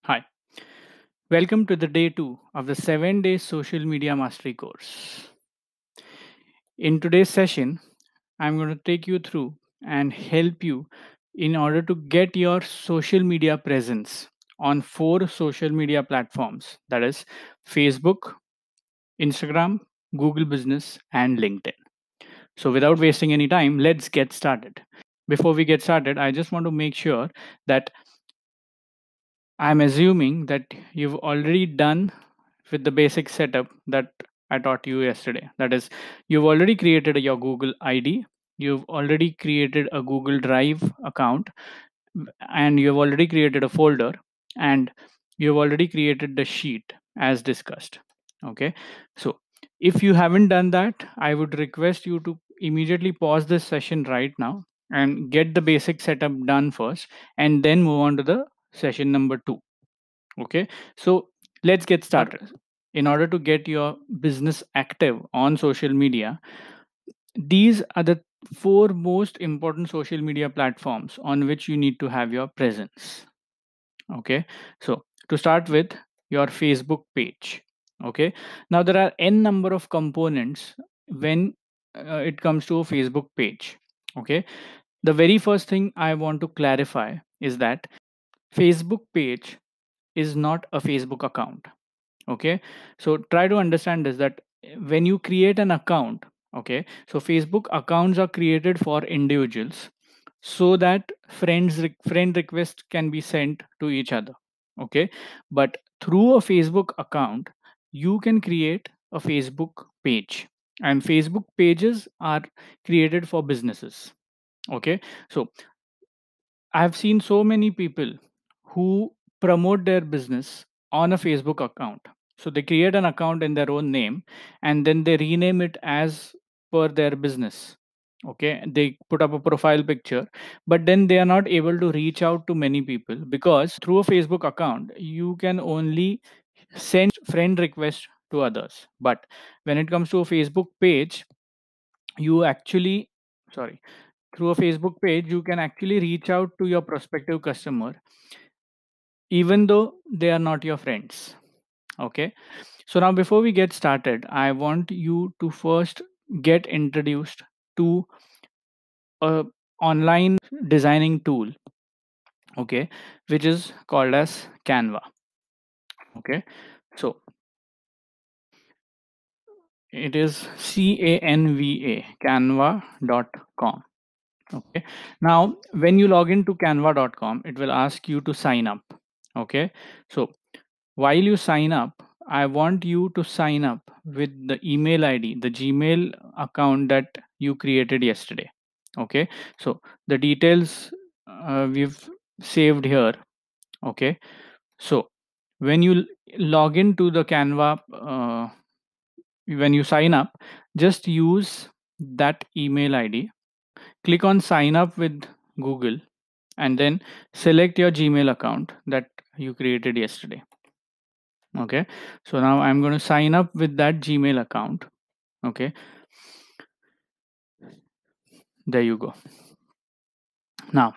Hi, welcome to the day 2 of the 7-day social media mastery course. In today's session, I'm going to take you through and help you in order to get your social media presence on 4 social media platforms, that is Facebook, Instagram, Google Business, and LinkedIn. So, without wasting any time, let's get started. Before we get started, I just want to make sure that I'm assuming that you've already done with the basic setup that I taught you yesterday. That is, you've already created your Google ID, you've already created a Google Drive account, and you've already created a folder, and you've already created the sheet as discussed. Okay, so if you haven't done that, I would request you to immediately pause this session right now and get the basic setup done first, and then move on to the session number 2. Okay, so let's get started. In order to get your business active on social media, these are the 4 most important social media platforms on which you need to have your presence. Okay, so to start with, your Facebook page. Okay, now there are n number of components when it comes to a Facebook page. Okay, the very first thing I want to clarify is that Facebook page is not a Facebook account. Okay, so try to understand this, that when you create an account, okay, so Facebook accounts are created for individuals so that friend requests can be sent to each other. Okay, but through a Facebook account you can create a Facebook page, and Facebook pages are created for businesses. Okay, so I have seen so many people who promote their business on a Facebook account. So they create an account in their own name and then they rename it as per their business. Okay, they put up a profile picture, but then they are not able to reach out to many people because through a Facebook account, you can only send friend requests to others. But when it comes to a Facebook page, you actually, sorry, through a Facebook page, you can actually reach out to your prospective customer even though they are not your friends. Okay, so now before we get started, I want you to first get introduced to a online designing tool, okay, which is called as Canva. Okay, so it is canva.com. Okay, now when you log into canva.com, it will ask you to sign up. Okay, so while you sign up, I want you to sign up with the email ID, the Gmail account that you created yesterday. Okay, so the details we've saved here. Okay, so when you log into the Canva, when you sign up, just use that email ID, click on sign up with Google, and then select your Gmail account that you created yesterday. Okay, so now I'm going to sign up with that Gmail account. Okay, there you go. Now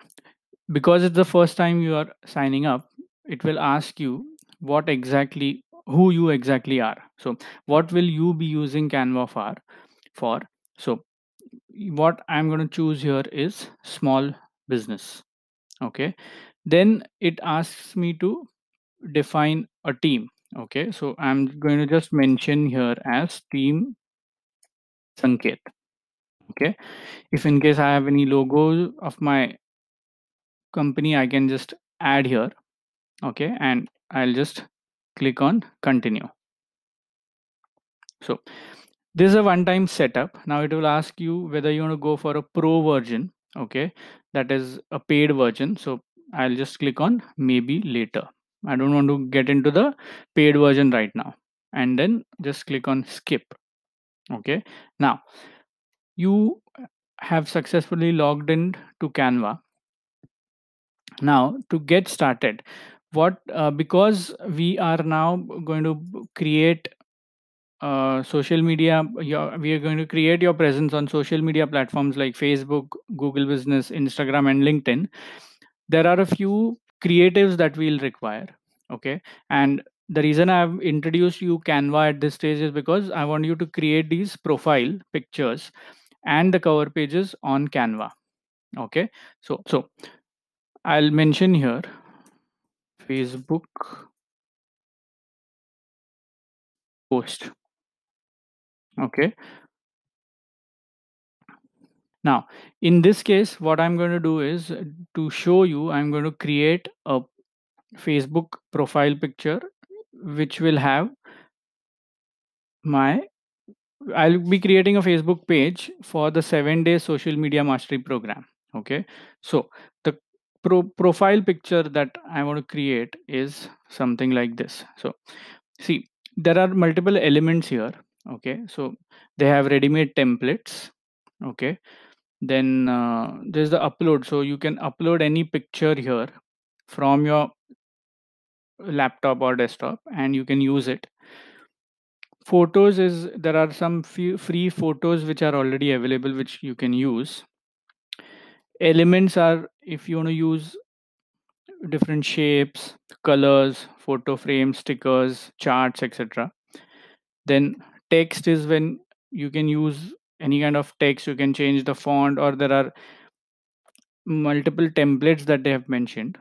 because it's the first time you are signing up, it will ask you who you exactly are. So what will you be using Canva for? So what I'm going to choose here is small business. Okay, then it asks me to define a team. Okay, so I'm going to just mention here as team Sanket. Okay, if in case I have any logo of my company, I can just add here. Okay, and I'll just click on continue. So this is a one-time setup. Now it will ask you whether you want to go for a pro version. Okay, that is a paid version. So I'll just click on maybe later. I don't want to get into the paid version right now, and then just click on skip. Okay, now you have successfully logged in to Canva. Now to get started, what because we are now going to create social media, we are going to create your presence on social media platforms like Facebook, Google Business, Instagram, and LinkedIn. There are a few creatives that we'll require. Okay. And the reason I've introduced you Canva at this stage is because I want you to create these profile pictures and the cover pages on Canva. Okay. So I'll mention here Facebook post. Okay. Now, in this case, what I'm going to do is to show you, I'm going to create a Facebook profile picture which will have my I'll be creating a Facebook page for the 7-day social media mastery program. Okay. So the profile picture that I want to create is something like this. So see, there are multiple elements here. Okay. So they have ready-made templates. Okay. Then there's the upload. So you can upload any picture here from your laptop or desktop and you can use it. Photos is there are some few free photos which are already available which you can use. Elements are if you want to use different shapes, colors, photo frames, stickers, charts, etc. Then text is when you can use any kind of text, you can change the font, or there are multiple templates that they have mentioned.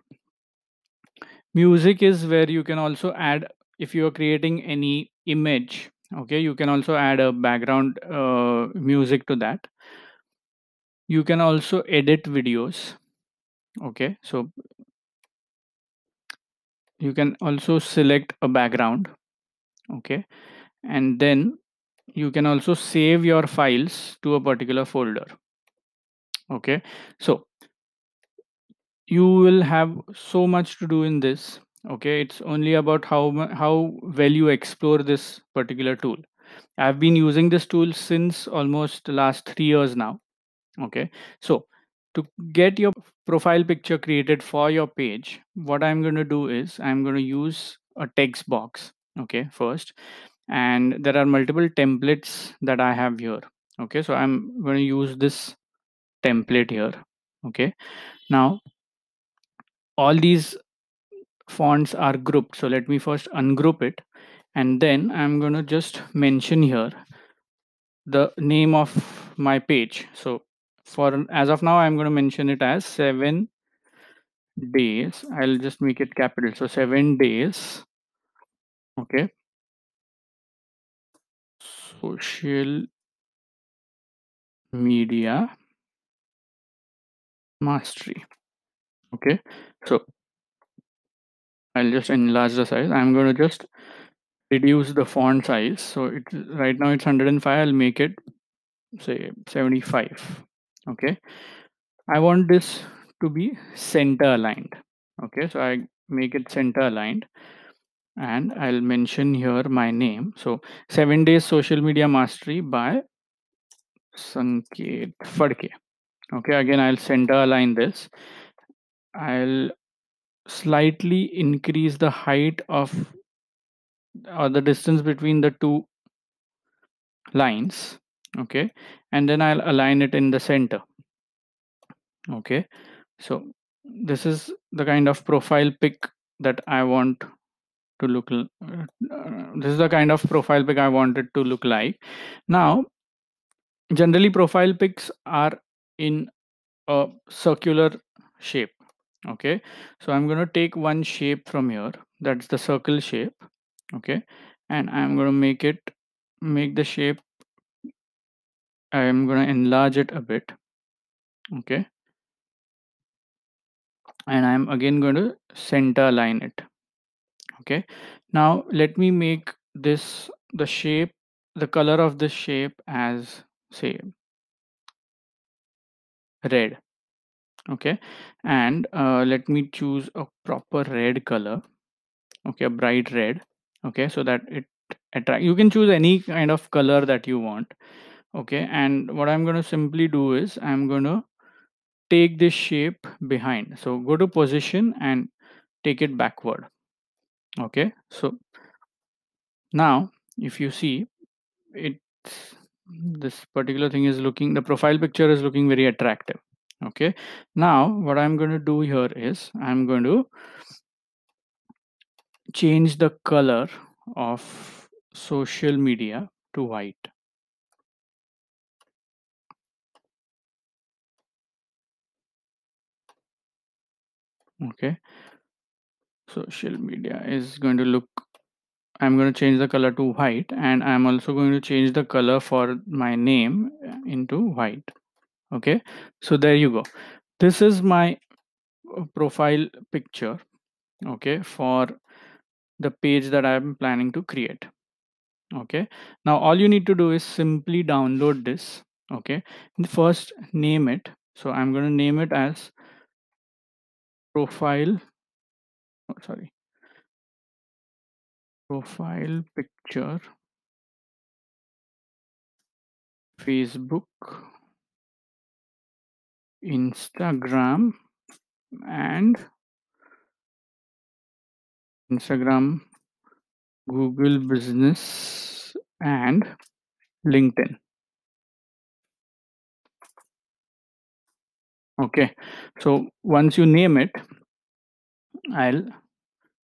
Music is where you can also add, if you are creating any image, okay, you can also add a background music to that. You can also edit videos. Okay, so you can also select a background. Okay, and then you can also save your files to a particular folder. Okay, so you will have so much to do in this. Okay, it's only about how well you explore this particular tool. I've been using this tool since almost the last 3 years now. Okay, so to get your profile picture created for your page, what I'm going to do is I'm going to use a text box. Okay, first, and there are multiple templates that I have here. Okay, so I'm going to use this template here. Okay, now all these fonts are grouped, so let me first ungroup it, and then I'm going to just mention here the name of my page. So for as of now, I'm going to mention it as 7 days. I'll just make it capital. So 7 days. Okay. Social media mastery. Okay. So I'll just enlarge the size. I'm going to just reduce the font size. So it's right now it's 105. I'll make it say 75. Okay. I want this to be center aligned. Okay. So I make it center aligned and I'll mention here my name. So 7 days social media mastery by Sanket Fadke. Okay, again I'll center align this. I'll slightly increase the height of or the distance between the two lines. Okay, and then I'll align it in the center. Okay, so this is the kind of profile pic that I want to look. This is the kind of profile pic I want it to look like. Now, generally, profile pics are in a circular shape. Okay, so I'm going to take one shape from here, that's the circle shape. Okay, and I'm going to make the shape, I'm going to enlarge it a bit. Okay, and I'm again going to center align it. Okay, now let me make this the shape, the color of this shape as say red. Okay, and let me choose a proper red color. Okay, a bright red. Okay, so that it attract, you can choose any kind of color that you want. Okay, and what I'm going to simply do is I'm going to take this shape behind, so go to position and take it backward. Okay, so now if you see it's this particular thing is looking, the profile picture is looking very attractive. Okay, now what I'm going to do here is I'm going to change the color of social media to white. Okay, social media is going to look, I'm going to change the color to white, and I'm also going to change the color for my name into white. Okay, so there you go. This is my profile picture, okay, for the page that I'm planning to create. Okay, now all you need to do is simply download this. Okay, first name it. So I'm going to name it as profile, oh, sorry, profile picture Facebook, Instagram, and Instagram, Google Business, and LinkedIn. Okay, so once you name it, I'll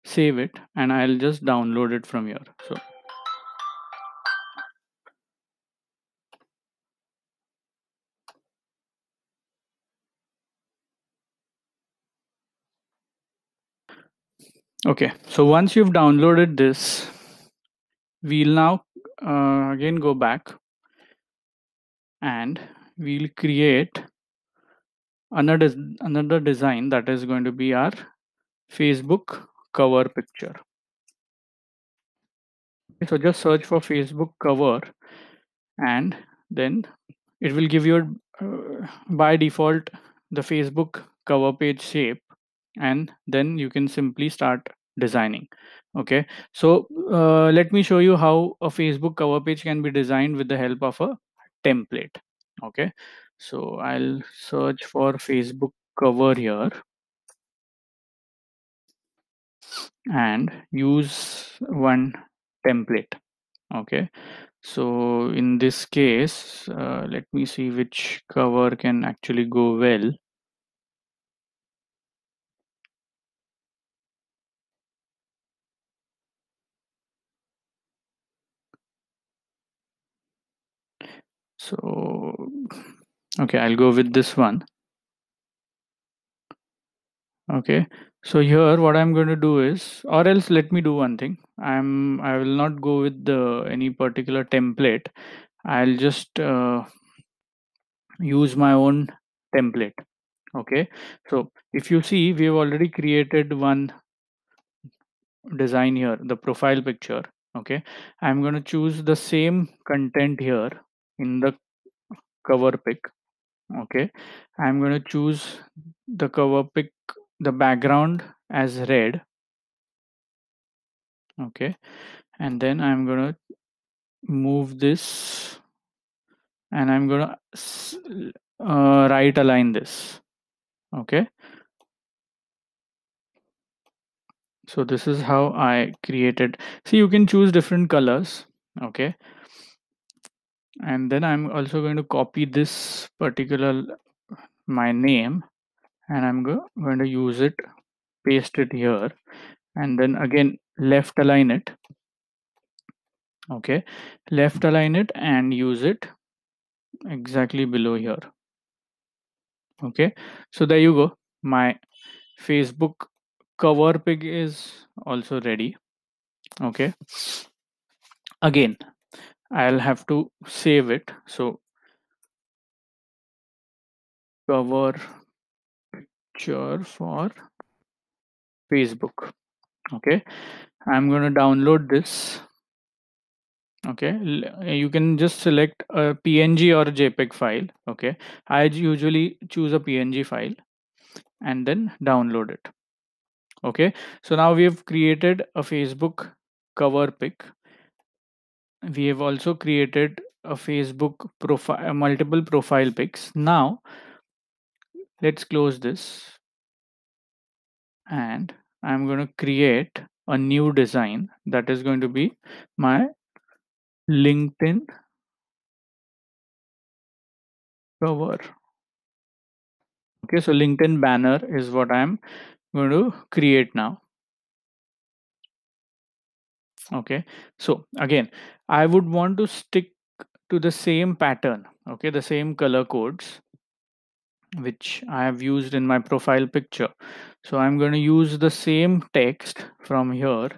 save it and I'll just download it from here. So okay, so once you've downloaded this, we'll now again go back and we'll create another design that is going to be our Facebook cover picture. So just search for Facebook cover, and then it will give you by default the Facebook cover page shape, and then you can simply start designing. Okay, so let me show you how a Facebook cover page can be designed with the help of a template. Okay, so I'll search for Facebook cover here and use one template. Okay, so in this case, let me see which cover can actually go well. So okay, I'll go with this one. Okay, so here what I'm going to do is, or else let me do one thing. I will not go with the any particular template. I'll just use my own template. Okay, so if you see, we have already created one design here, the profile picture. Okay, I'm going to choose the same content here in the cover pic. Okay, I'm going to choose the cover pic, the background as red. Okay, and then I'm going to move this, and I'm going to right align this. Okay, so this is how I created. See, you can choose different colors. Okay, and then I'm also going to copy this particular my name, and I'm going to use it, paste it here, and then again left align it. Okay, left align it and use it exactly below here. Okay, so there you go, my Facebook cover pic is also ready. Okay, again I'll have to save it. So cover picture for Facebook. Okay, I'm going to download this. Okay, you can just select a PNG or a JPEG file. Okay, I usually choose a PNG file and then download it. Okay, so now we have created a Facebook cover pic. We have also created a Facebook profile, multiple profile pics. Now let's close this, and I'm going to create a new design that is going to be my LinkedIn cover. Okay, so LinkedIn banner is what I'm going to create now. Okay, so again, I would want to stick to the same pattern, okay, the same color codes which I have used in my profile picture. So I'm going to use the same text from here.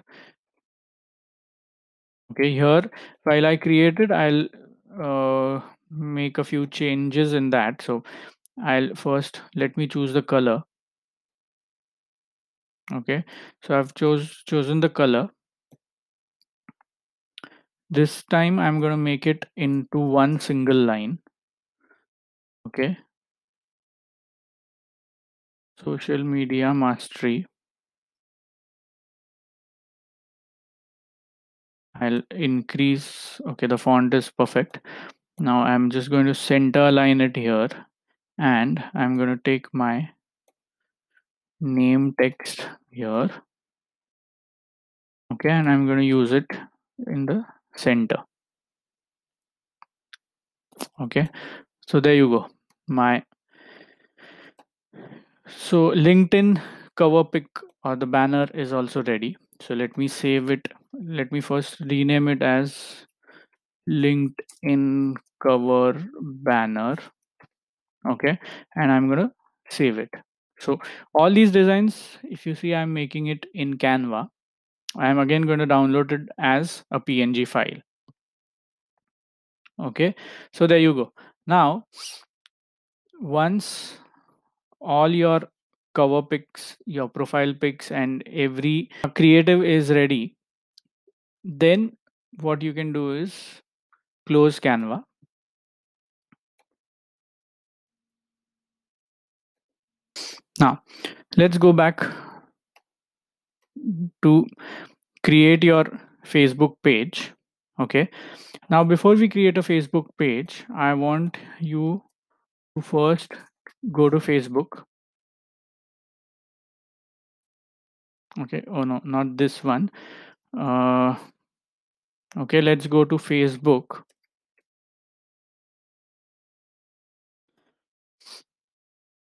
Okay, here while I created, I'll make a few changes in that. So I'll first let me choose the color. Okay, so I've chosen the color. This time I'm going to make it into one single line. Okay, social media mastery. I'll increase. Okay, the font is perfect. Now I'm just going to center align it here, and I'm going to take my name text here. Okay, and I'm going to use it in the center. Okay, so there you go. My so LinkedIn cover pic or the banner is also ready. So let me save it. Let me first rename it as LinkedIn cover banner. Okay, and I'm gonna save it. So all these designs, if you see, I'm making it in Canva. I'm again going to download it as a PNG file. Okay, so there you go. Now once all your cover pics, your profile pics, and every creative is ready, then what you can do is close Canva. Now let's go back to create your Facebook page. Okay, now before we create a Facebook page, I want you to first go to Facebook. Okay, oh no, not this one. uh, okay, let's go to Facebook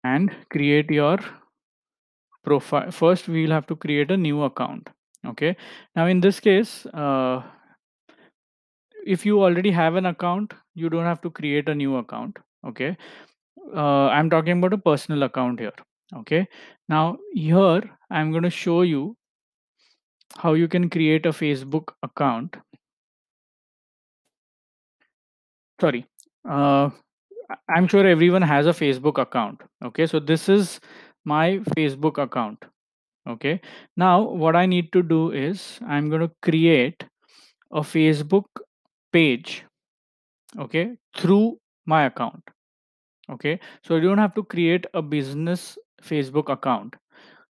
and create your profile. First we'll have to create a new account. Okay, now in this case, if you already have an account, you don't have to create a new account. Okay, I'm talking about a personal account here. Okay, now here I'm going to show you how you can create a Facebook account. Sorry, uh, I'm sure everyone has a Facebook account. Okay, so this is my Facebook account. Okay, now what I need to do is I'm going to create a Facebook page, okay, through my account. Okay, so you don't have to create a business Facebook account.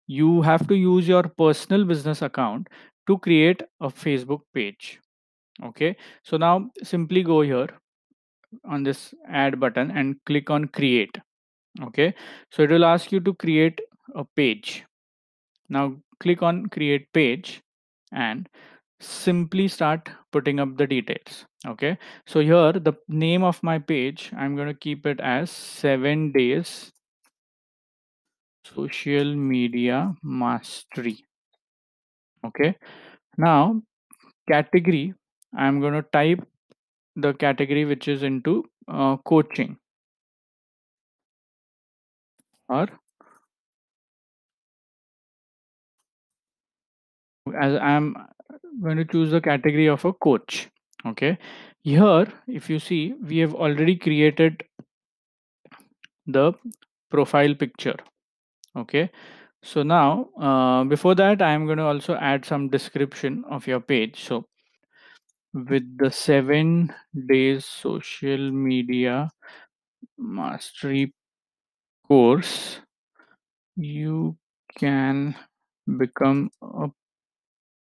You have to use your personal business account to create a Facebook page. Okay, so now simply go here on this add button and click on create. Okay, so it will ask you to create a page. Now click on create page and simply start putting up the details. Okay, so here the name of my page, I'm going to keep it as 7 days social media mastery. Okay, now category, I'm going to type the category which is into coaching, or as I'm going to choose the category of a coach. Okay, here if you see, we have already created the profile picture. Okay, so now before that I'm going to also add some description of your page. So with the 7 days social media mastery course, you can become a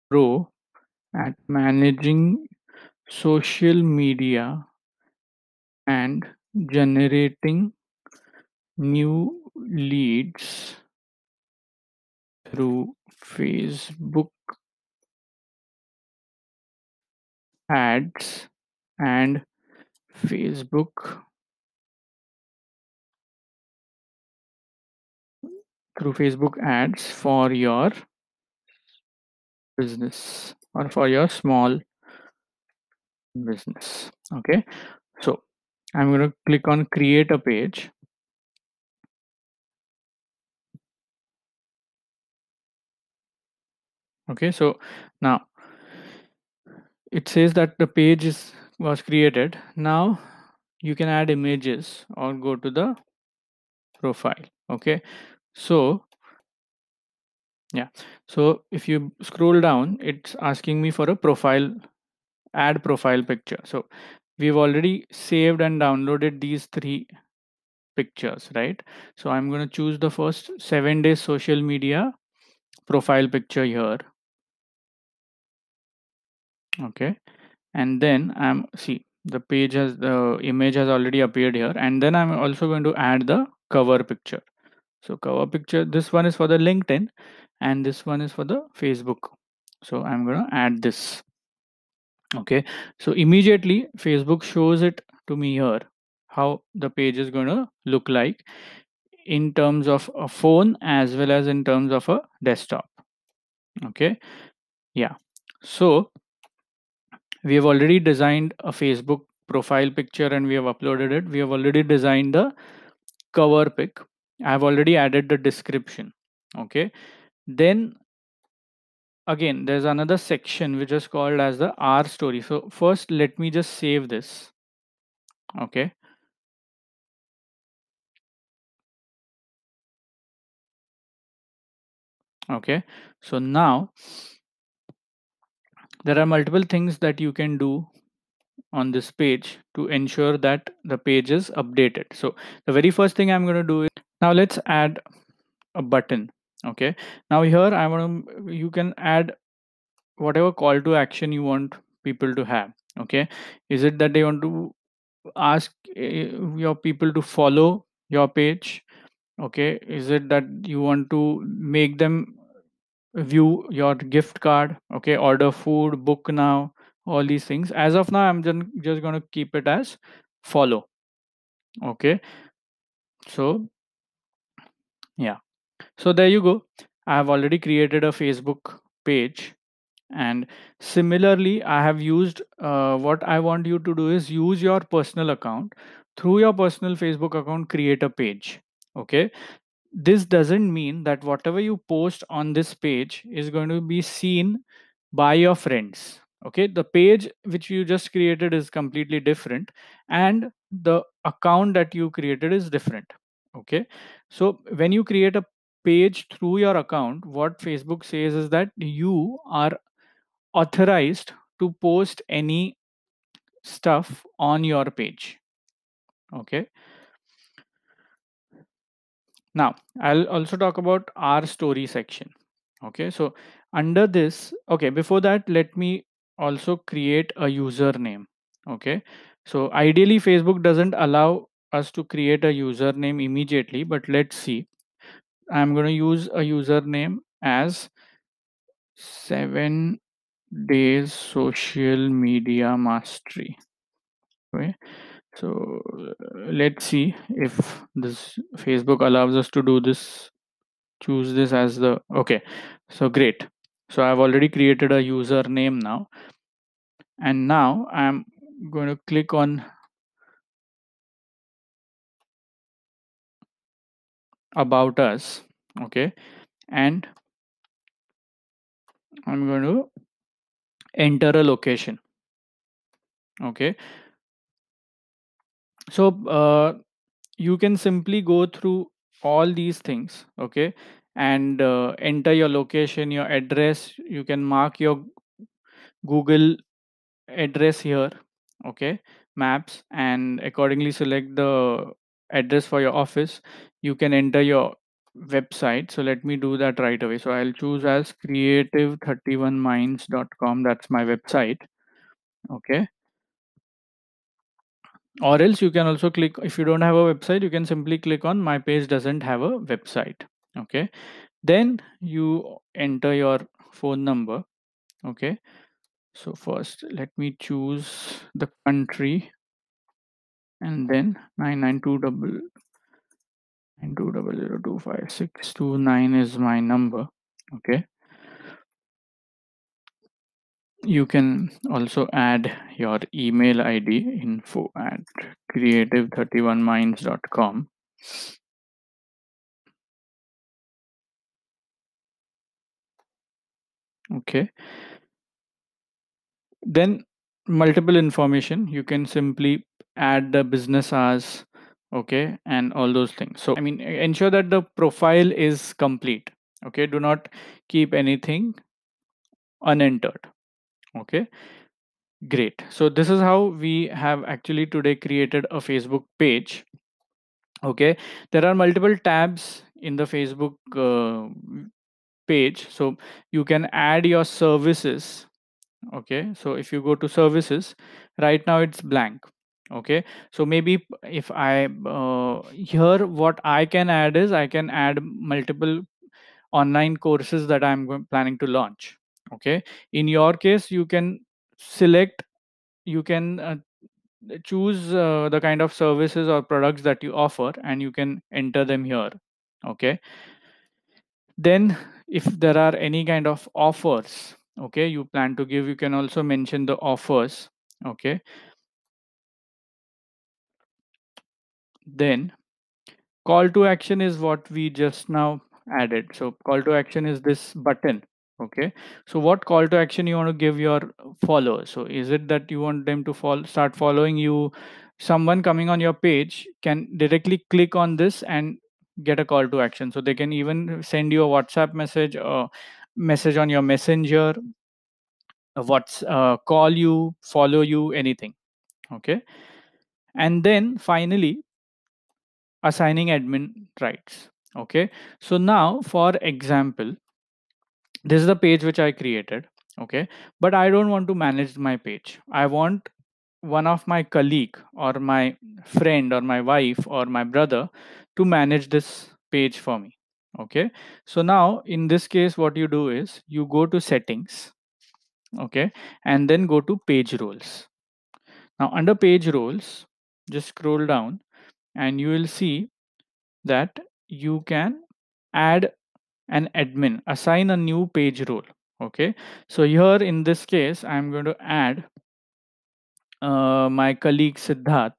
pro at managing social media and generating new leads through Facebook ads and Facebook through Facebook ads for your business. or for your small business. Okay, so I'm going to click on create a page. Okay, so now it says that the page is was created. Now you can add images or go to the profile. Okay, so yeah, so if you scroll down, it's asking me for a profile, add profile picture. So we've already saved and downloaded these three pictures, right? So I'm going to choose the first 7 days social media profile picture here. Okay, and then I'm see the page has the image has already appeared here, and then I'm also going to add the cover picture. So cover picture, this one is for the LinkedIn and this one is for the Facebook. So I'm going to add this. Okay, so immediately Facebook shows it to me here how the page is going to look like in terms of a phone as well as in terms of a desktop. Okay, yeah, so we have already designed a Facebook profile picture and we have uploaded it. We have already designed the cover pic. I have already added the description. Okay, then again there's another section which is called as the R story. So first let me just save this. Okay, okay, so now there are multiple things that you can do on this page to ensure that the page is updated. So the very first thing I'm going to do is, now let's add a button. Okay, now here I want to, you can add whatever call to action you want people to have. Okay, is it that they want to ask your people to follow your page? Okay, is it that you want to make them view your gift card? Okay, order food, book now, all these things. As of now I'm just going to keep it as follow. Okay, so yeah, so there you go. I have already created a Facebook page, and similarly I have used what I want you to do is use your personal account. Through your personal Facebook account, create a page. Okay, this doesn't mean that whatever you post on this page is going to be seen by your friends. Okay, the page which you just created is completely different and the account that you created is different. Okay, so when you create a page through your account, what Facebook says is that you are authorized to post any stuff on your page. Okay, now I'll also talk about our story section. Okay, so under this, okay, before that let me also create a username. Okay, so ideally Facebook doesn't allow us to create a username immediately, but let's see. I'm going to use a username as 7 days social media mastery. Okay, so let's see if this Facebook allows us to do this. Choose this as the, okay, so great. So I've already created a username now, and now I'm going to click on about us. Okay, and I'm going to enter a location. Okay, so you can simply go through all these things. Okay, and enter your location, your address. You can mark your Google address here. Okay, maps, and accordingly select the address for your office. You can enter your website. So let me do that right away. So I'll choose as creative31minds.com. That's my website. Okay, or else you can also click, if you don't have a website, you can simply click on my page doesn't have a website. Okay, then you enter your phone number. Okay, so first let me choose the country, and then 99200256229 is my number. Okay, You can also add your email ID, info at creative31minds.com. Okay. Then multiple information, you can simply add the business hours, okay, and all those things. So I mean, ensure that the profile is complete. Okay, do not keep anything unentered. Okay, great. So this is how we have actually today created a Facebook page. Okay, there are multiple tabs in the Facebook page, so you can add your services. Okay, so if you go to services, right now it's blank. Okay, so maybe if I here what I can add is I can add multiple online courses that planning to launch. Okay, in your case you can select, you can choose the kind of services or products that you offer and you can enter them here. Okay, then if there are any kind of offers, okay, you plan to give, you can also mention the offers. Okay, then call to action is what we just now added. So call to action is this button. Okay, so what call to action you want to give your followers? So is it that you want them to start following you? Someone coming on your page can directly click on this and get a call to action, so they can even send you a WhatsApp message or message on your messenger, what's call you, follow you, anything. Okay, and then finally assigning admin rights. Okay, so now for example, this is the page which I created. Okay, but I don't want to manage my page. I want one of my colleague or my friend or my wife or my brother to manage this page for me. Okay, so now in this case what you do is you go to settings. Okay, and then go to page roles. Now under page roles, just scroll down and you will see that you can add an admin, assign a new page role. Okay, so here in this case I'm going to add my colleague Siddharth.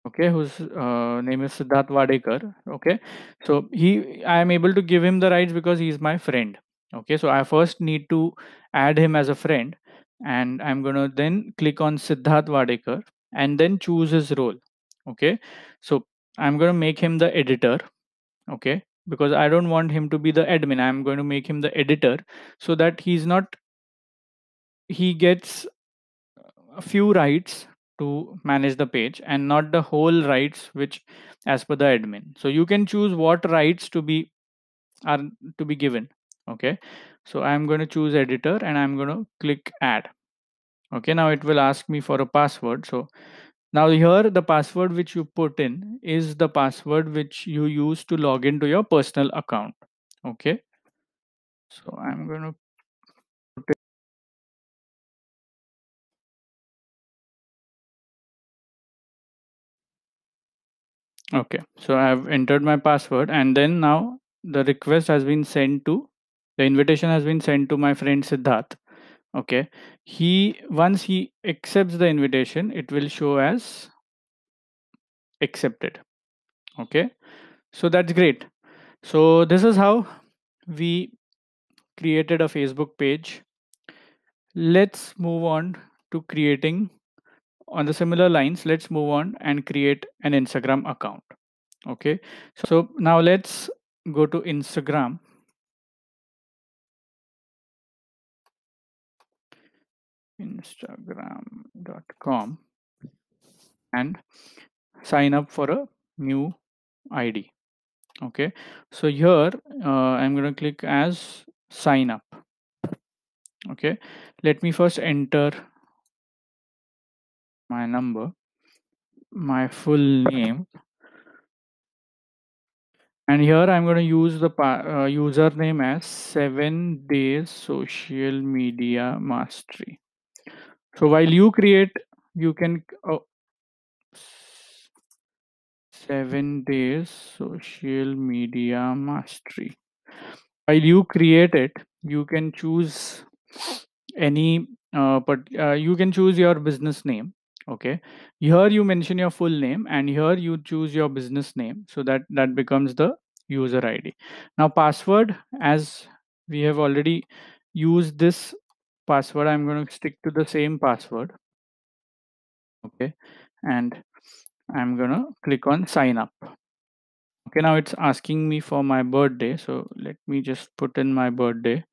Okay, whose name is Siddharth Wadekar. Okay, so he, I am able to give him the rights because he is my friend. Okay, so I first need to add him as a friend, and I'm going to then click on Siddharth Wadekar and then choose his role. Okay, so I'm going to make him the editor. Okay, because I don't want him to be the admin, I'm going to make him the editor, so that he's not, he gets a few rights to manage the page and not the whole rights which as per the admin. So you can choose what rights to be are to be given. Okay, so I'm going to choose editor and I'm going to click add. Okay, now it will ask me for a password. So now here the password which you put in is the password which you use to log into your personal account. Okay, so I'm going to put it. Okay, so I've entered my password and then now the request has been sent to, the invitation has been sent to my friend Siddharth. Okay, he, once he accepts the invitation, it will show as accepted. Okay, so that's great. So this is how we created a Facebook page. Let's move on to creating, on the similar lines, let's move on and create an Instagram account. Okay, so now let's go to Instagram. Instagram.com and sign up for a new ID. Okay, so here I'm going to click as sign up. Okay, let me first enter my number, my full name, and here I'm going to use the username as 7 days social media mastery. So while you create, you can 7 days social media mastery. While you create it, you can choose any but you can choose your business name. Okay, here you mention your full name, and here you choose your business name, so that becomes the user ID. Now password, as we have already used this password, I'm going to stick to the same password. Okay, and I'm going to click on sign up. Okay, now it's asking me for my birthday, so let me just put in my birthday.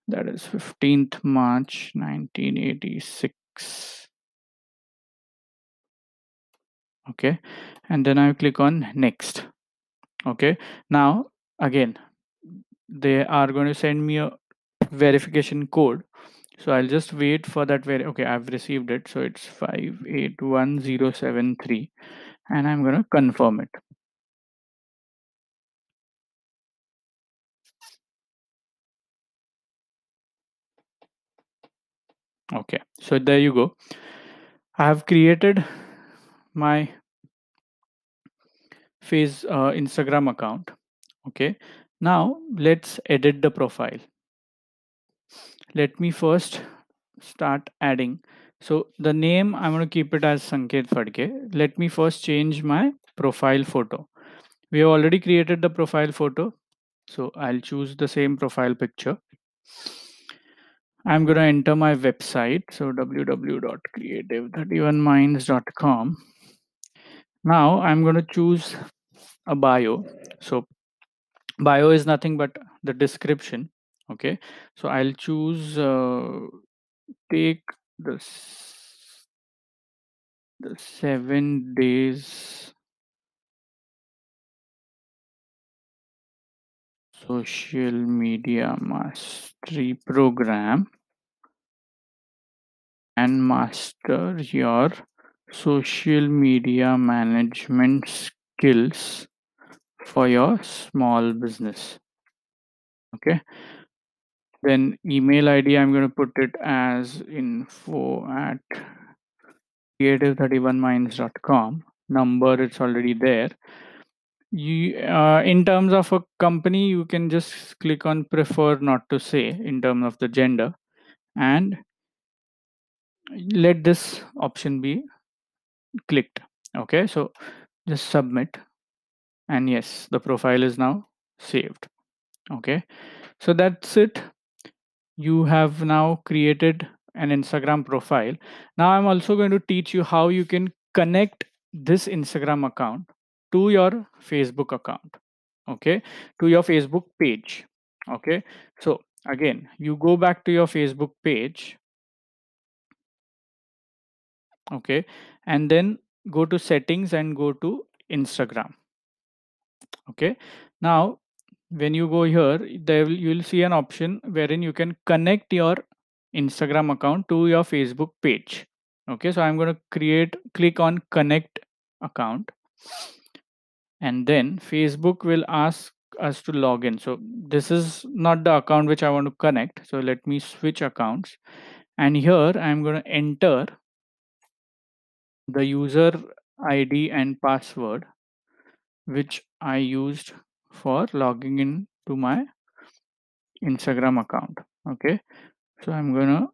That is 15th March 1986. Okay, and then I click on next. Okay, now again they are going to send me a verification code, so I'll just wait for that. Okay, I've received it, so it's 581073, and I'm going to confirm it. Okay, so there you go. I have created my Instagram account. Okay, now let's edit the profile. Let me first start adding. So the name, I'm going to keep it as Sanket Fadke. Let me first change my profile photo. We have already created the profile photo, so I'll choose the same profile picture. I'm going to enter my website, so www.creative31minds.com. Now I'm going to choose a bio. So bio is nothing but the description. Okay, so I'll choose take the the 7 days social media mastery program and master your social media management skills for your small business. Okay, then email ID, I'm going to put it as info at creative31minds.com. Number, it's already there. You in terms of a company, you can just click on prefer not to say in terms of the gender, and let this option be clicked. Okay, so just submit, and yes, the profile is now saved. Okay, so that's it. You have now created an Instagram profile. Now I'm also going to teach you how you can connect this Instagram account to your Facebook account. Okay, to your Facebook page. Okay, so again, you go back to your Facebook page. Okay, and then go to settings and go to Instagram. Okay, now when you go here, you'll see an option wherein you can connect your Instagram account to your Facebook page. Okay, so I'm going to click on connect account, and then Facebook will ask us to log in. So this is not the account which I want to connect, so let me switch accounts, and here I'm going to enter the user ID and password which I used for logging in to my Instagram account. Okay, so I'm going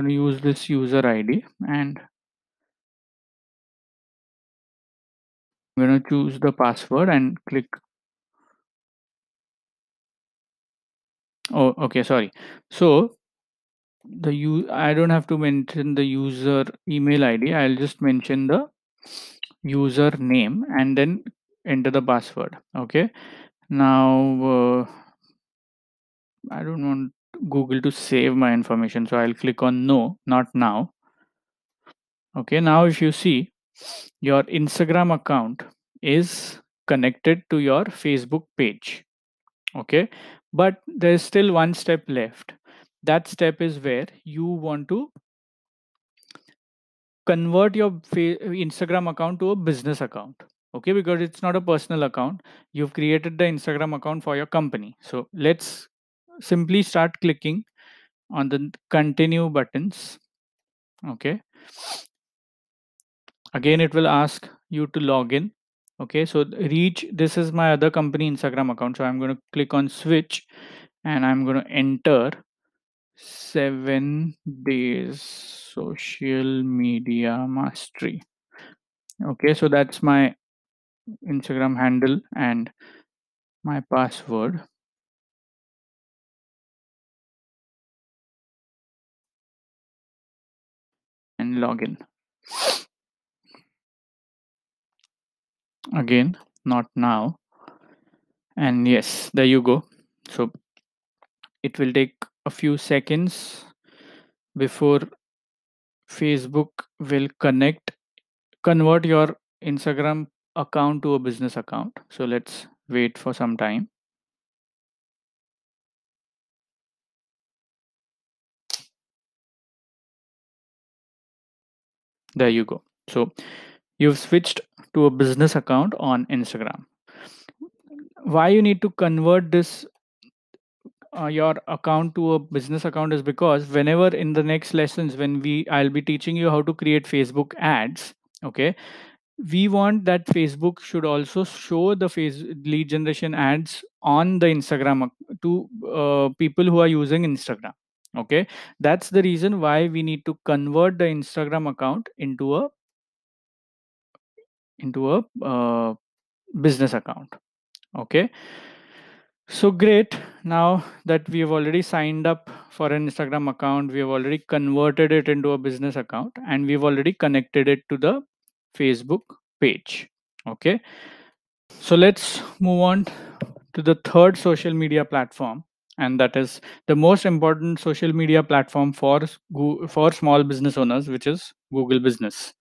to use this user ID, and I'm going to choose the password and click. Oh, okay, sorry. So I don't have to mention the user email ID. I'll just mention the user name and then enter the password. Okay, now I don't want Google to save my information, so I'll click on no, not now. Okay, now if you see, your Instagram account is connected to your Facebook page. Okay, but there's still one step left. That step is where you want to convert your Instagram account to a business account. Okay, because it's not a personal account. You've created the Instagram account for your company. So let's simply start clicking on the continue buttons. Okay, again it will ask you to log in. Okay, so reach, this is my other company Instagram account. So I'm going to click on switch and I'm going to enter 7 days social media mastery. Okay, so that's my Instagram handle and my password, and login. Again, not now. And yes, there you go. So it will take a few seconds before Facebook will convert your Instagram account to a business account. So let's wait for some time. There you go. So you've switched to a business account on Instagram. Why you need to convert this your account to a business account is because whenever in the next lessons when I'll be teaching you how to create Facebook ads. Okay, we want that Facebook should also show the face lead generation ads on the Instagram to people who are using Instagram. Okay, that's the reason why we need to convert the Instagram account into a business account. Okay, so great. Now that we have already signed up for an Instagram account, we have already converted it into a business account, and we've already connected it to the Facebook page. Okay, so let's move on to the third social media platform, and that is the most important social media platform for for small business owners, which is Google Business.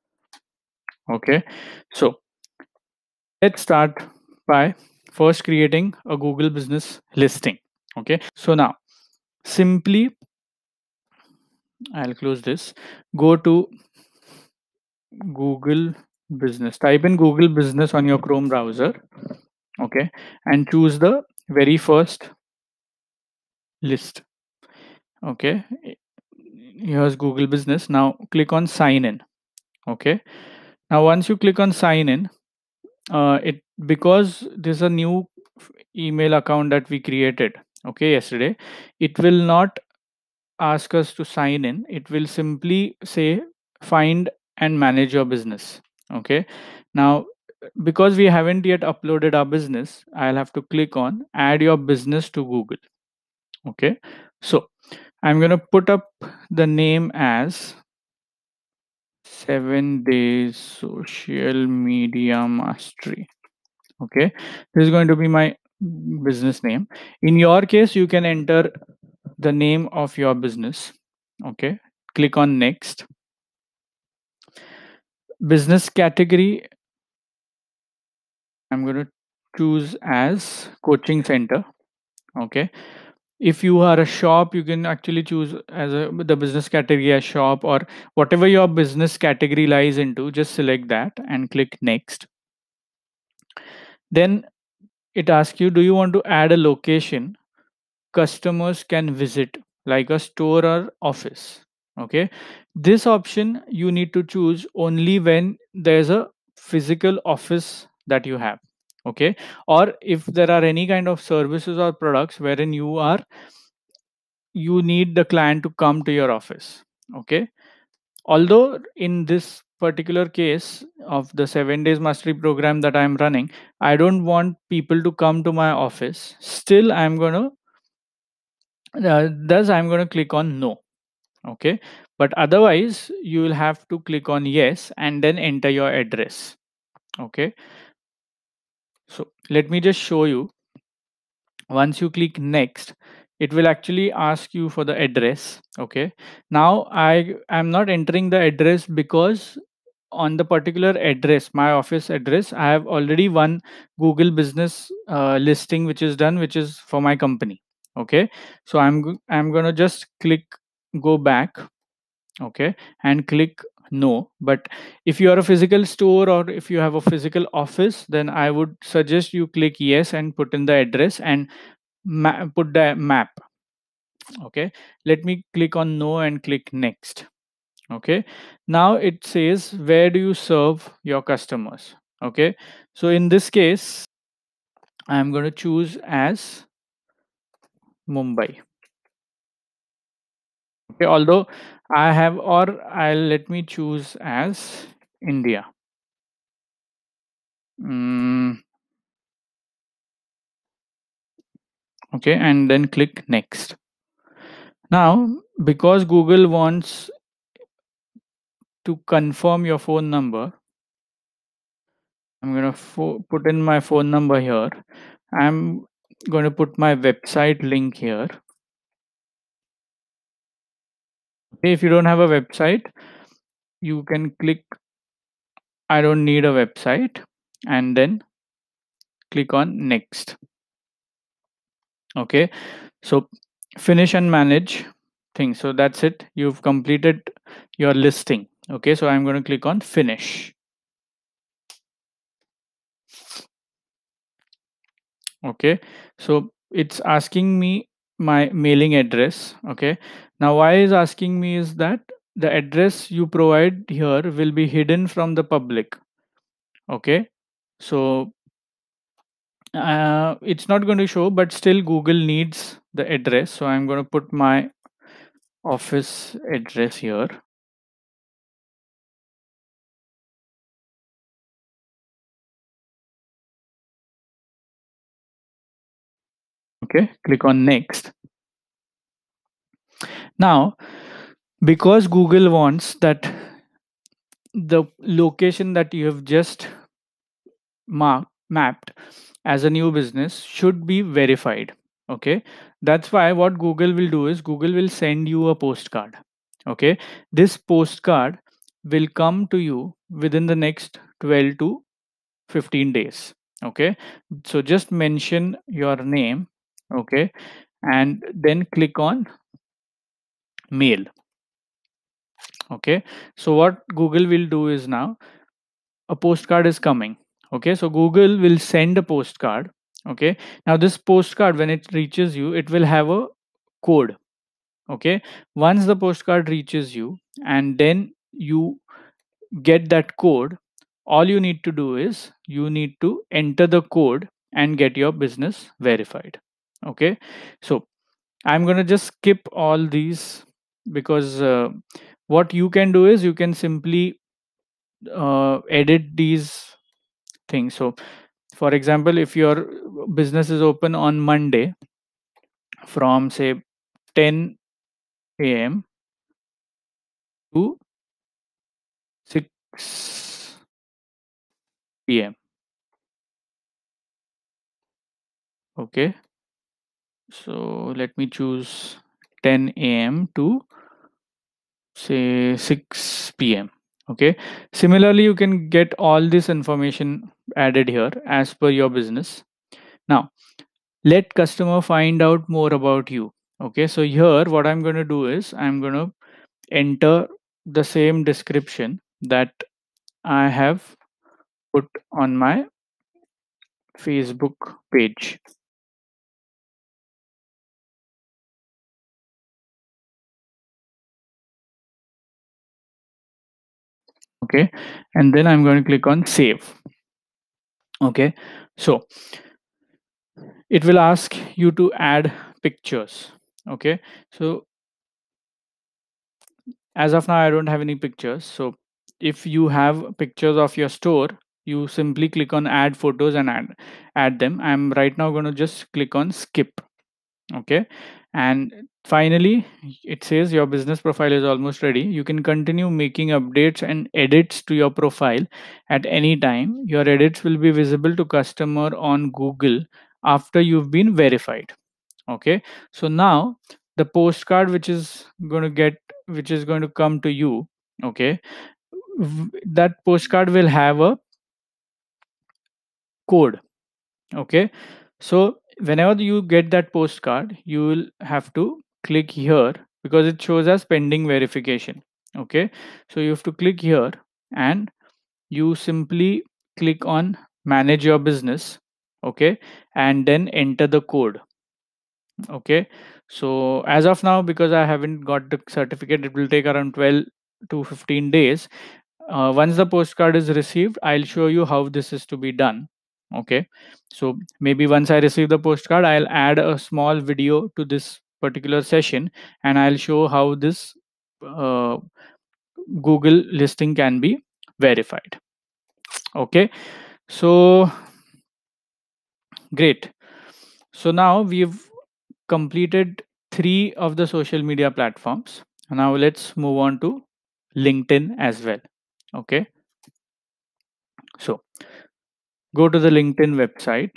Okay, so let's start by first creating a Google Business listing. Okay, so now simply I'll close this. Go to Google Business. Type in Google Business on your Chrome browser. Okay, and choose the very first list. Okay, here's Google Business. Now click on sign in. Okay, now once you click on sign in, it because there's a new email account that we created. Okay, yesterday, it will not ask us to sign in. It will simply say find and manage your business. Okay, now because we haven't yet uploaded our business, I'll have to click on add your business to Google. Okay, so I'm going to put up the name as 7 days social media mastery. Okay, this is going to be my business name. In your case, you can enter the name of your business. Okay, click on next. Business category, I'm going to choose as coaching center. Okay, if you are a shop, you can actually choose as the business category as shop, or whatever your business category lies into, just select that and click next. Then it asks you, do you want to add a location customers can visit, like a store or office? Okay, this option you need to choose only when there's a physical office that you have. Okay, or if there are any kind of services or products wherein you need the client to come to your office. Okay, although in this particular case of the 7 days mastery program that I'm running, I don't want people to come to my office, still I'm going to thus I'm going to click on no. Okay, but otherwise you will have to click on yes and then enter your address. Okay, so let me just show you. Once you click next, it will actually ask you for the address. Okay, now I am not entering the address because on the particular address, my office address, I have already one Google Business listing which is done, which is for my company. Okay, so I'm gonna just click go back. Okay, and click no. But if you are a physical store or if you have a physical office, then I would suggest you click yes and put in the address and put the map. Okay, let me click on no and click next. Okay, now it says where do you serve your customers. Okay, So in this case, I'm going to choose as Mumbai. Okay, although I have, or I'll let me choose as India. Mm, okay, and then click next. Now, because Google wants to confirm your phone number, I'm going to put in my phone number here. I'm going to put my website link here. Okay, if you don't have a website, you can click I don't need a website and then click on next. Okay, so finish and manage things. So that's it. You've completed your listing. Okay, so I'm going to click on finish. Okay, so it's asking me my mailing address. Okay, now why is asking me is that the address you provide here will be hidden from the public. Okay, so it's not going to show, but still Google needs the address, so I'm going to put my office address here. Okay, click on next. Now, because Google wants that the location that you have just mapped as a new business should be verified. Okay, that's why what Google will do is Google will send you a postcard. Okay, this postcard will come to you within the next 12 to 15 days. Okay, so just mention your name. Okay, and then click on mail. Okay, so what Google will do is now a postcard is coming. Okay, so Google will send a postcard. Okay, now this postcard, when it reaches you, it will have a code. Okay, once the postcard reaches you and then you get that code, all you need to do is you need to enter the code and get your business verified. Okay, so I'm going to just skip all these because what you can do is you can simply edit these things. So for example, if your business is open on Monday from say 10 a.m. to 6 p.m. Okay, so let me choose 10 a.m. to say 6 p.m. Okay, similarly you can get all this information added here as per your business. Now let customer find out more about you. Okay, so here what I'm going to do is I'm going to enter the same description that I have put on my Facebook page. Okay, and then I'm going to click on save. Okay, so it will ask you to add pictures. Okay, so as of now I don't have any pictures. So if you have pictures of your store, you simply click on add photos and add them. I'm right now going to just click on skip. Okay, and finally it says your business profile is almost ready. You can continue making updates and edits to your profile at any time. Your edits will be visible to customer on Google after you've been verified. Okay, so now the postcard which is going to come to you. Okay, that postcard will have a code. Okay, so whenever you get that postcard, you will have to click here because it shows as pending verification. Okay, so you have to click here and you simply click on manage your business. Okay, and then enter the code. Okay, so as of now, because I haven't got the certificate, it will take around 12 to 15 days. once the postcard is received, I'll show you how this is to be done. Okay, so maybe once I receive the postcard, I'll add a small video to this particular session, and I'll show how this uh, Google listing can be verified. Okay, so great. So now we've completed three of the social media platforms. Now let's move on to LinkedIn as well. Okay, so go to the LinkedIn website.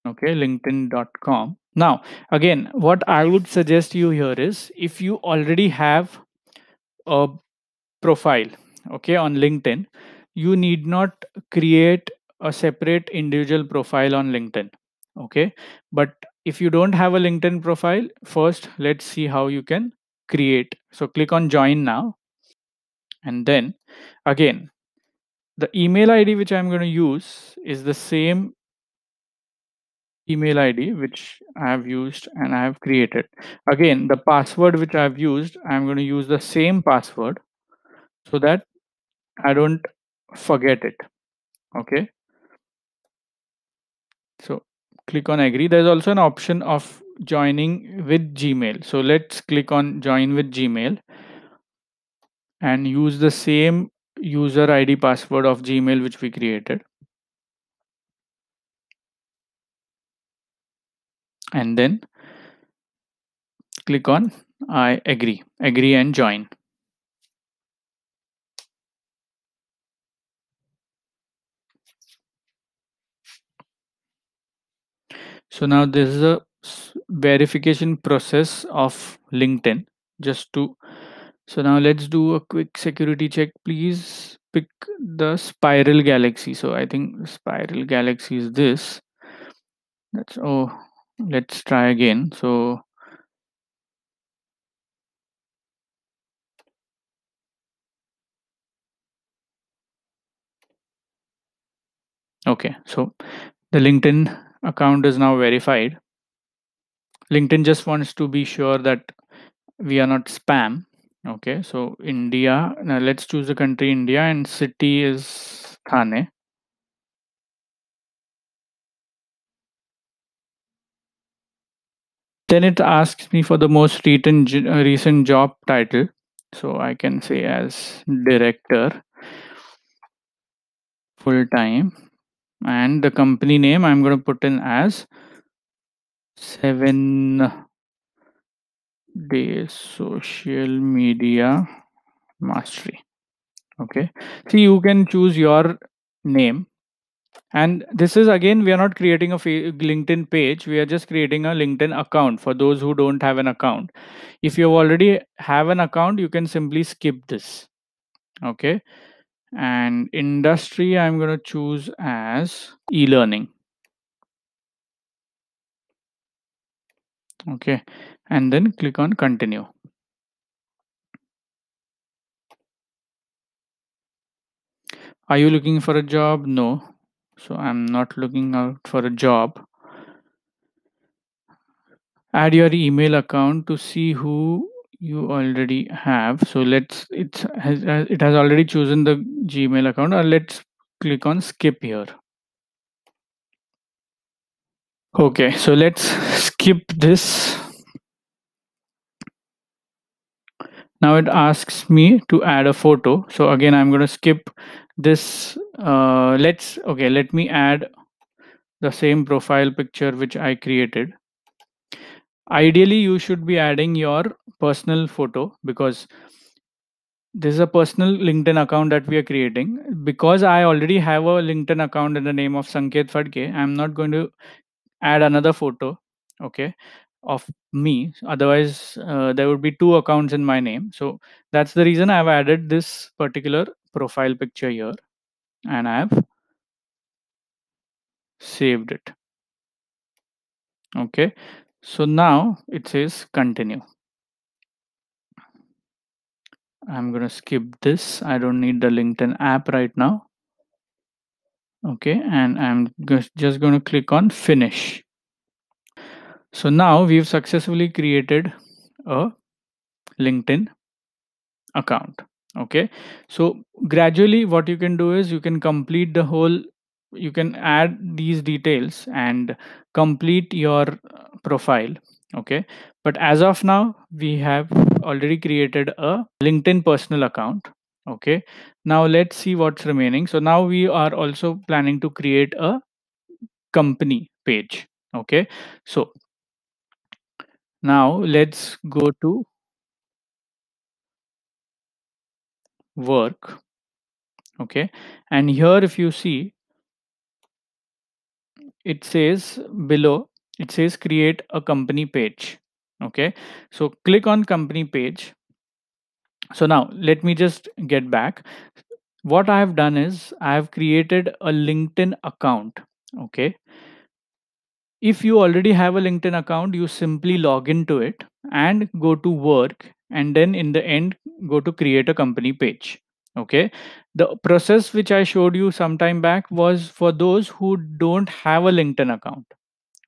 Okay, linkedin.com. Now again, what I would suggest you here is, if you already have a profile, okay, on LinkedIn, you need not create a separate individual profile on LinkedIn. Okay, but if you don't have a LinkedIn profile, first let's see how you can create. So click on join now, and then again, the email ID which I'm going to use is the same email ID which I have used and I have created. Again, the password which I've used, I'm going to use the same password so that I don't forget it. Okay, so click on agree. There's also an option of joining with Gmail. So let's click on join with Gmail and use the same user ID password of Gmail which we created. And then click on I agree and join. So now this is a verification process of LinkedIn. Just to So now let's do a quick security check. Please pick the Spiral Galaxy. So I think Spiral Galaxy is this. That's let's try again. So okay, so the LinkedIn account is now verified. LinkedIn just wants to be sure that we are not spam. Okay, so India. Now let's choose the country India, and city is Thane. Then it asks me for the most recent job title. So I can say as director full time, and the company name I'm going to put in as 7 days social media mastery. Okay, see, you can choose your name. And this is, again, we are not creating a LinkedIn page, we are just creating a LinkedIn account for those who don't have an account. If you already have an account, you can simply skip this. Okay, and industry I'm going to choose as e-learning. Okay, and then click on continue. Are you looking for a job? No, so I'm not looking out for a job. Add your email account to see who you already have. So it has already chosen the Gmail account, or let's click on skip here. Okay, so let's skip this. Now it asks me to add a photo. So again, I'm going to skip this. Let me add the same profile picture which I created. Ideally, you should be adding your personal photo, because this is a personal LinkedIn account that we are creating. Because I already have a LinkedIn account in the name of Sanket Fadke, I'm not going to add another photo, okay, of me. Otherwise, there would be two accounts in my name. So that's the reason I've added this particular profile picture here, and I've saved it. Okay, so now it says continue. I'm going to skip this. I don't need the LinkedIn app right now. Okay, and I'm just going to click on finish. So now we've successfully created a LinkedIn account. Okay, so gradually what you can do is you can complete the whole, you can add these details and complete your profile. Okay, but as of now we have already created a LinkedIn personal account. Okay, now let's see what's remaining. So now we are also planning to create a company page. Okay, so now let's go to work. Okay, and here if you see, it says below, it says create a company page. Okay, so click on company page. So now let me just get back. What I have done is I have created a LinkedIn account. Okay, if you already have a LinkedIn account, you simply log into it and go to work, and then in the end go to create a company page. Okay, the process which I showed you some time back was for those who don't have a LinkedIn account.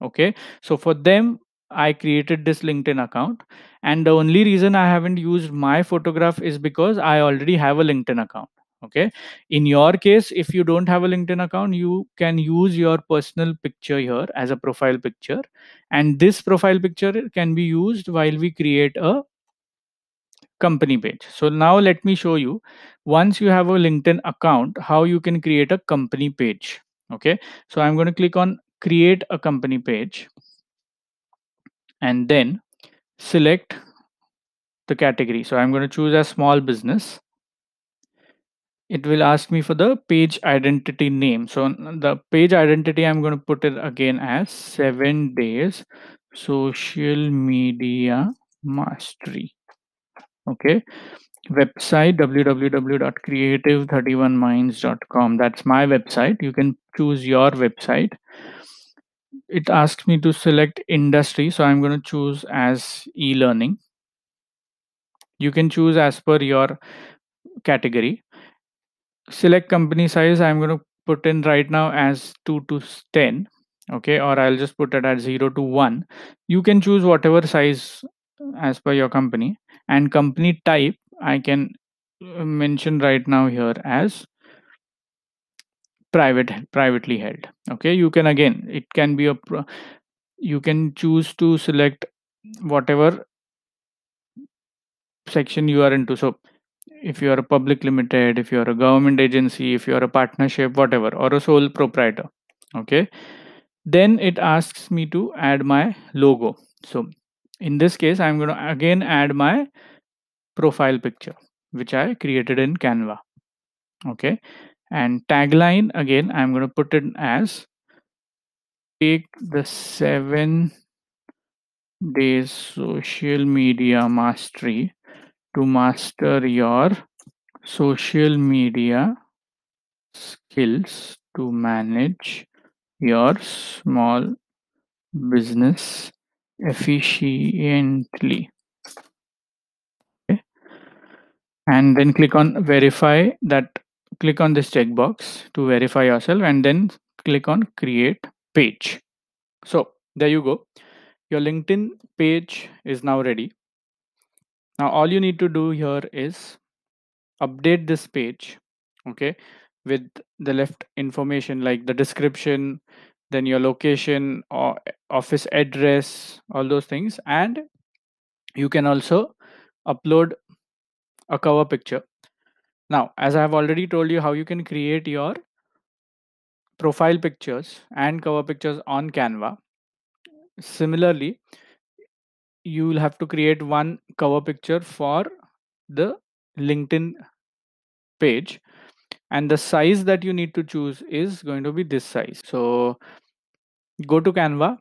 Okay, so for them I created this LinkedIn account, and the only reason I haven't used my photograph is because I already have a LinkedIn account. Okay, in your case, if you don't have a LinkedIn account, you can use your personal picture here as a profile picture, and this profile picture can be used while we create a company page. So now let me show you, once you have a LinkedIn account, how you can create a company page. Okay, so I'm going to click on create a company page and then select the category. So I'm going to choose a small business. It will ask me for the page identity name. So the page identity, I'm going to put it again as 7 days social media mastery. Okay, website www.creative31minds.com. That's my website. You can choose your website. It asks me to select industry, so I'm going to choose as e-learning. You can choose as per your category. Select company size, I'm going to put in right now as 2 to 10. Okay, or I'll just put it at 0 to 1. You can choose whatever size as per your company. And company type, I can mention right now here as privately held. Okay, you can, again, it can be a you can choose to select whatever section you are into. So if you are a public limited, if you are a government agency, if you are a partnership, whatever, or a sole proprietor. Okay, then it asks me to add my logo. So in this case, I'm going to again add my profile picture which I created in Canva. Okay, and tagline, again I'm going to put it as take the 7 days social media mastery to master your social media skills to manage your small business efficiently. Okay. And then click on verify that, click on this checkbox to verify yourself, and then click on create page. So there you go. Your LinkedIn page is now ready. Now all you need to do here is update this page. Okay, with the left information like the description, then your location or office address, all those things. And you can also upload a cover picture. Now, as I have already told you how you can create your profile pictures and cover pictures on Canva, similarly, you will have to create one cover picture for the LinkedIn page, and the size that you need to choose is going to be this size. So go to Canva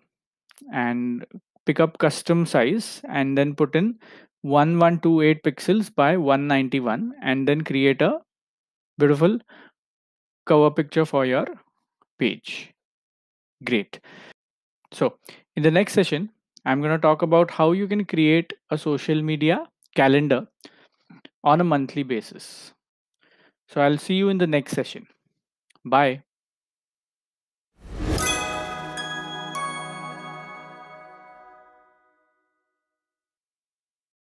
and pick up custom size and then put in 1128 pixels by 191, and then create a beautiful cover picture for your page. Great. So in the next session, I'm going to talk about how you can create a social media calendar on a monthly basis. So I'll see you in the next session. Bye.